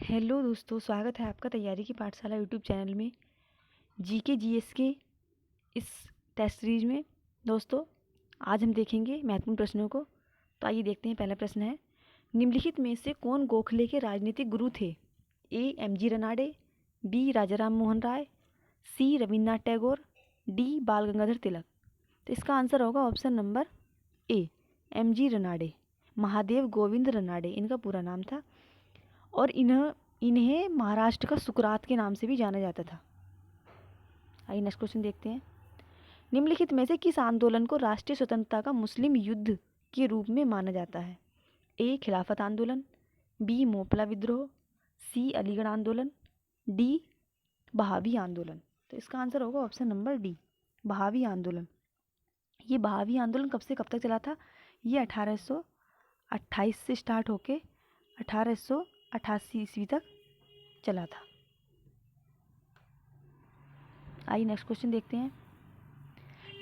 Hello दोस्तों, स्वागत है आपका तैयारी की पाठशाला यूट्यूब चैनल में जीके जीएस के इस टेस्ट सीरीज में। दोस्तों, आज हम देखेंगे महत्वपूर्ण प्रश्नों को। तो आइए देखते हैं। पहला प्रश्न है, निम्नलिखित में से कौन गोखले के राजनीतिक गुरु थे? ए एमजी रनाडे, बी राजाराम मोहन राय, सी रविन्द्रनाथ टैगोर, डी बाल गंगाधर तिलक। तो इसका आंसर होगा ऑप्शन नंबर ए, एमजी रनाडे। महादेव गोविंद रनाडे इनका पूरा नाम था और इन्हें महाराष्ट्र का सुकरात के नाम से भी जाना जाता था। आइए नेक्स्ट क्वेश्चन देखते हैं। निम्नलिखित में से किस आंदोलन को राष्ट्रीय स्वतंत्रता का मुस्लिम युद्ध के रूप में माना जाता है? ए खिलाफत आंदोलन, बी मोपला विद्रोह, सी अलीगढ़ आंदोलन, डी बहावी आंदोलन। तो इसका आंसर होगा ऑप्शन नंबर डी, बहावी आंदोलन। ये बहावी आंदोलन कब से कब तक चला था? ये 1828 से स्टार्ट होके 1888 ईस्वी तक चला था। आइए नेक्स्ट क्वेश्चन देखते हैं।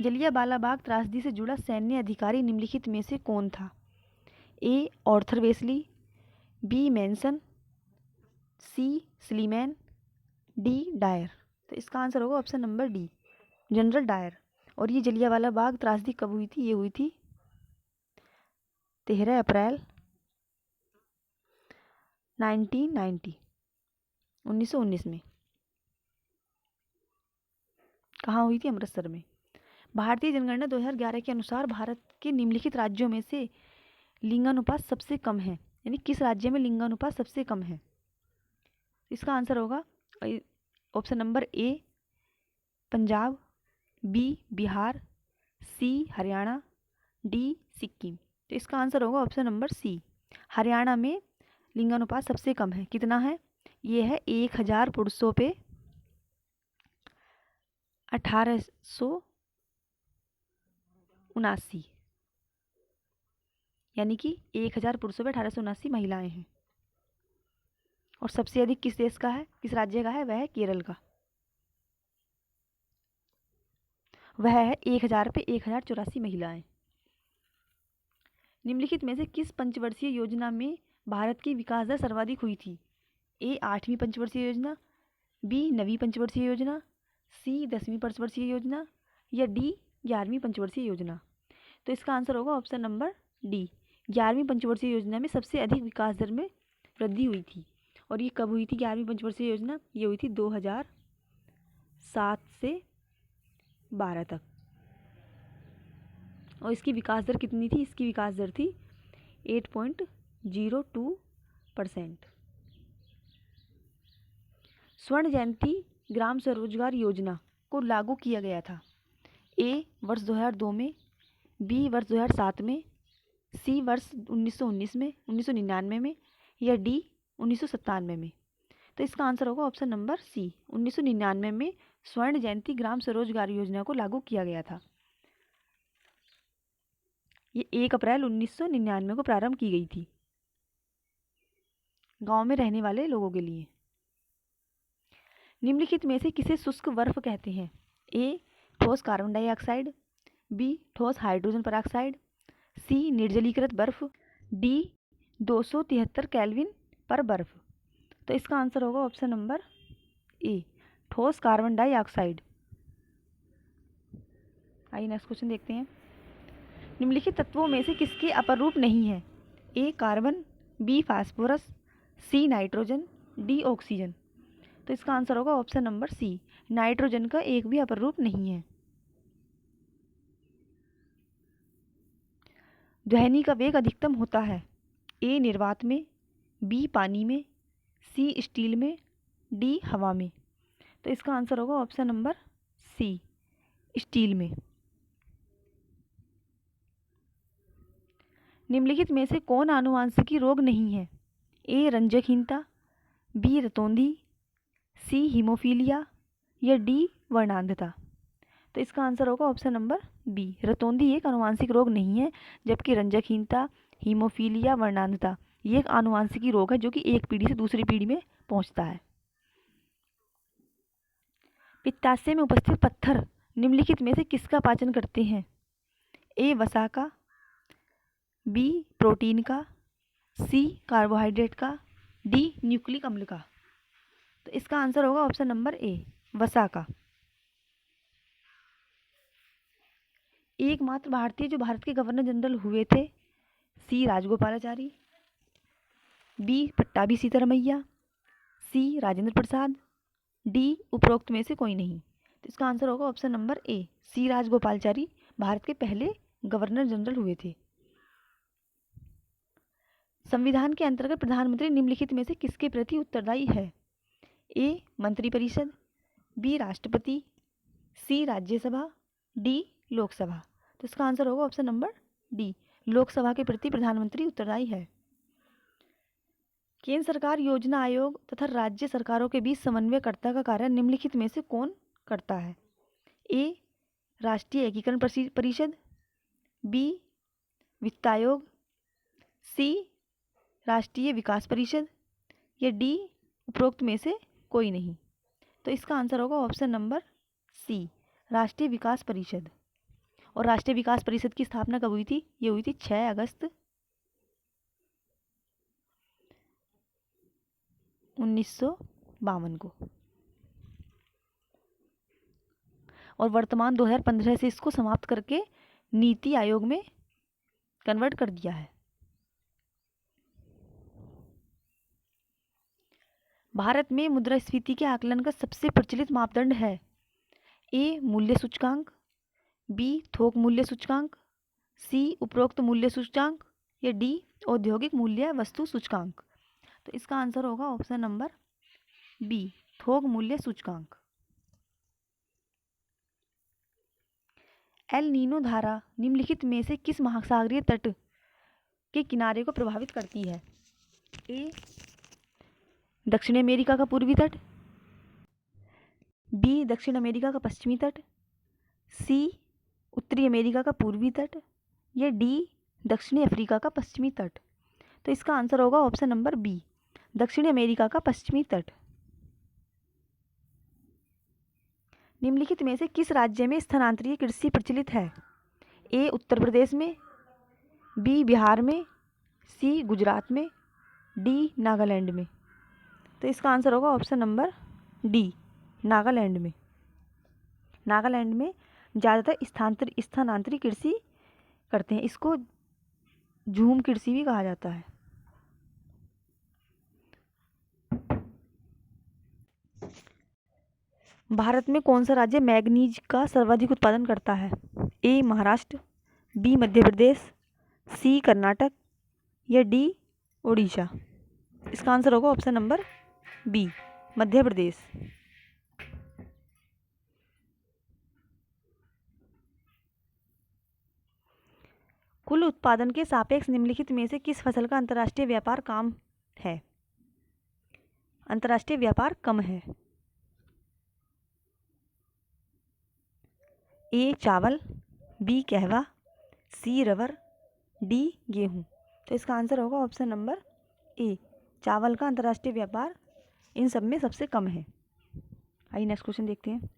जलियांवाला बाग त्रासदी से जुड़ा सैन्य अधिकारी निम्नलिखित में से कौन था? A Arthur Wellesley, B Manson, C Sleeman, D Dyer. तो इसका आंसर होगा option number D, general Dyer. और ये जलियांवाला बाग त्रासदी कब हुई थी? ये हुई थी 13 अप्रैल 1919 में। कहाँ हुई थी? अमृतसर में। भारतीय जनगणना 2011 के अनुसार भारत के निम्नलिखित राज्यों में से लिंगानुपात सबसे कम है, यानी किस राज्य में लिंगानुपात सबसे कम है? इसका आंसर होगा option number A Punjab, B Bihar, C Haryana, D Sikkim. तो इसका आंसर होगा ऑप्शन नंबर सी, हरियाणा में लिंगानुपात सबसे कम है। कितना है? ये है 1000 पुरुषों पे 1879, यानी कि 1000 पुरुषों पे 1879 महिलाएं हैं। और सबसे अधिक किस देश का है, किस राज्य का है? वह है केरल का। वह है 1000 पे 1084 महिलाएं। निम्नलिखित में से किस पंचवर्षीय योजना में भारत की विकास दर सर्वाधिक हुई थी? ए 8वीं पंचवर्षीय योजना, बी 9वीं पंचवर्षीय योजना, सी 10वीं पंचवर्षीय योजना, या डी 11वीं पंचवर्षीय योजना। तो इसका आंसर होगा ऑप्शन नंबर डी, 11वीं पंचवर्षीय योजना में सबसे अधिक विकास दर में वृद्धि हुई थी। और ये कब हुई थी 11वीं पंचवर्षीय योजना? ये हुई थी 2007 से 12 तक। और इसकी विकास दर कितनी थी? इसकी विकास दर थी 8.02%। स्वर्ण जयंती ग्राम स्वरोजगार योजना को लागू किया गया था? ए वर्ष 2002 में, बी वर्ष 2007 में, सी वर्ष 1999 में, या डी 1997 में। तो इसका आंसर होगा ऑप्शन नंबर सी, 1999 में स्वर्ण जयंती ग्राम स्वरोजगार योजना को लागू किया गया था। ये 1 अप्रैल 1999 को प्रारंभ की गई थी गांव में रहने वाले लोगों के लिए। निम्नलिखित में से किसे शुष्क बर्फ कहते हैं? ए ठोस कार्बन डाइऑक्साइड, बी ठोस हाइड्रोजन पेरोक्साइड, सी निर्जलीकृत बर्फ, डी 273 केल्विन पर बर्फ। तो इसका आंसर होगा ऑप्शन नंबर ए, ठोस कार्बन डाइऑक्साइड। आइए नेक्स्ट क्वेश्चन देखते हैं। निम्नलिखित तत्वों में से किसके अपरूप नहीं है? A carbon, B phosphorus, C nitrogen, D oxygen. तो इसका आंसर होगा ऑप्शन नंबर सी, नाइट्रोजन का एक भी अपरूप नहीं है। ध्वनि का वेग अधिकतम होता है? ए निर्वात में, बी पानी में, सी स्टील में, डी हवा में। तो इसका आंसर होगा ऑप्शन नंबर सी, स्टील में। निम्नलिखित में से कौन आनुवांशिकी रोग नहीं है? ए रंजकहीनता, बी रतौंधी, सी हीमोफीलिया, या डी वर्णांधता। तो इसका आंसर होगा ऑप्शन नंबर बी, रतौंधी एक आनुवांशिक रोग नहीं है, जबकि रंजकहीनता, हीमोफीलिया, वर्णांधता ये एक आनुवांशिकी रोग है जो कि एक पीढ़ी से दूसरी पीढ़ी में पहुंचता है। पित्ताशय में उपस्थित पत्थर निम्नलिखित में से किसका पाचन करते हैं? ए वसा का, बी प्रोटीन का, सी कार्बोहाइड्रेट का, डी न्यूक्लिक अम्ल का। तो इसका आंसर होगा ऑप्शन नंबर ए, वसा का। एकमात्र भारतीय जो भारत के गवर्नर जनरल हुए थे, सी राजगोपालाचारी, बी पट्टाभी सीतारमैया, सी राजेंद्र प्रसाद, डी उपरोक्त में से कोई नहीं। तो इसका आंसर होगा ऑप्शन नंबर ए, सी राजगोपालाचारी भारत के पहले गवर्नर जनरल हुए थे। संविधान के अंतर्गत प्रधानमंत्री निम्नलिखित में से किसके प्रति उत्तरदायी है? ए मंत्रिपरिषद, बी राष्ट्रपति, सी राज्यसभा, डी लोकसभा। तो इसका आंसर होगा ऑप्शन नंबर डी, लोकसभा के प्रति प्रधानमंत्री उत्तरदायी है। केंद्र सरकार योजना आयोग तथा राज्य सरकारों के बीच समन्वयकर्ता का कार्य निम्नलिखित में से कौन करता है? ए राष्ट्रीय एकीकरण परिषद, बी वित्त आयोग, सी राष्ट्रीय विकास परिषद, या डी उपरोक्त में से कोई नहीं। तो इसका आंसर होगा ऑप्शन नंबर सी, राष्ट्रीय विकास परिषद। और राष्ट्रीय विकास परिषद की स्थापना कब हुई थी? ये हुई थी 6 अगस्त 1952 को, और वर्तमान 2015 से इसको समाप्त करके नीति आयोग में कन्वर्ट कर दिया है। भारत में मुद्रास्फीति के आकलन का सबसे प्रचलित मापदंड है? ए मूल्य सूचकांक, बी थोक मूल्य सूचकांक, सी उपरोक्त मूल्य सूचकांक, या डी औद्योगिक मूल्य वस्तु सूचकांक। तो इसका आंसर होगा ऑप्शन नंबर बी, थोक मूल्य सूचकांक। एल नीनो धारा निम्नलिखित में से किस महासागरीय तट के किनारे को प्रभावित करती है? ए दक्षिण अमेरिका का पूर्वी तट, बी दक्षिण अमेरिका का पश्चिमी तट, सी उत्तरी अमेरिका का पूर्वी तट, या डी दक्षिणी अफ्रीका का पश्चिमी तट। तो इसका आंसर होगा ऑप्शन नंबर बी, दक्षिणी अमेरिका का पश्चिमी तट। निम्नलिखित में से किस राज्य में स्थानांतरीय कृषि प्रचलित है? ए उत्तर प्रदेश में, बी बिहार में, सी गुजरात में, डी नागालैंड में। तो इसका आंसर होगा ऑप्शन नंबर डी, नागालैंड में। नागालैंड में ज़्यादातर स्थानांतरित कृषि करते हैं, इसको झूम कृषि भी कहा जाता है। भारत में कौन सा राज्य मैग्नीज का सर्वाधिक उत्पादन करता है? ए महाराष्ट्र, बी मध्य प्रदेश, सी कर्नाटक, या डी ओडिशा। इसका आंसर होगा option number B, Madhya Pradesh. कुल उत्पादन के सापेक्ष निम्नलिखित में से किस फसल का अंतर्राष्ट्रीय व्यापार कम है? अंतर्राष्ट्रीय व्यापार कम है। ए चावल, बी कहवा, सी रबर, डी गेहूँ। तो इसका आंसर होगा ऑप्शन नंबर ए, चावल का अंतर्राष्ट्रीय व्यापार इन सब में सबसे कम है। आइए नेक्स्ट क्वेश्चन देखते हैं।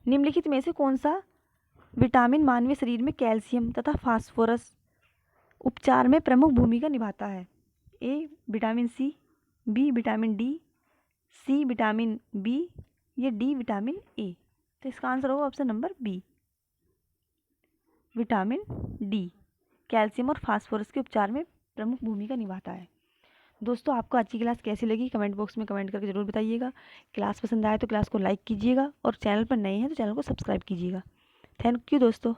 निम्नलिखित में से कौन सा विटामिन मानवीय शरीर में कैल्शियम तथा फास्फोरस उपचार में प्रमुख भूमिका निभाता है? A vitamin C, B vitamin D, C vitamin B, या डी विटामिन ए। तो इसका आंसर होगा option number B, vitamin D calcium और फास्फोरस के उपचार में प्रमुख भूमिका निभाता है। दोस्तों आपको आज की क्लास कैसी लगी कमेंट बॉक्स में कमेंट करके ज़रूर बताइएगा। क्लास पसंद आए तो क्लास को लाइक कीजिएगा और चैनल पर नए हैं तो चैनल को सब्सक्राइब कीजिएगा। थैंक यू दोस्तों।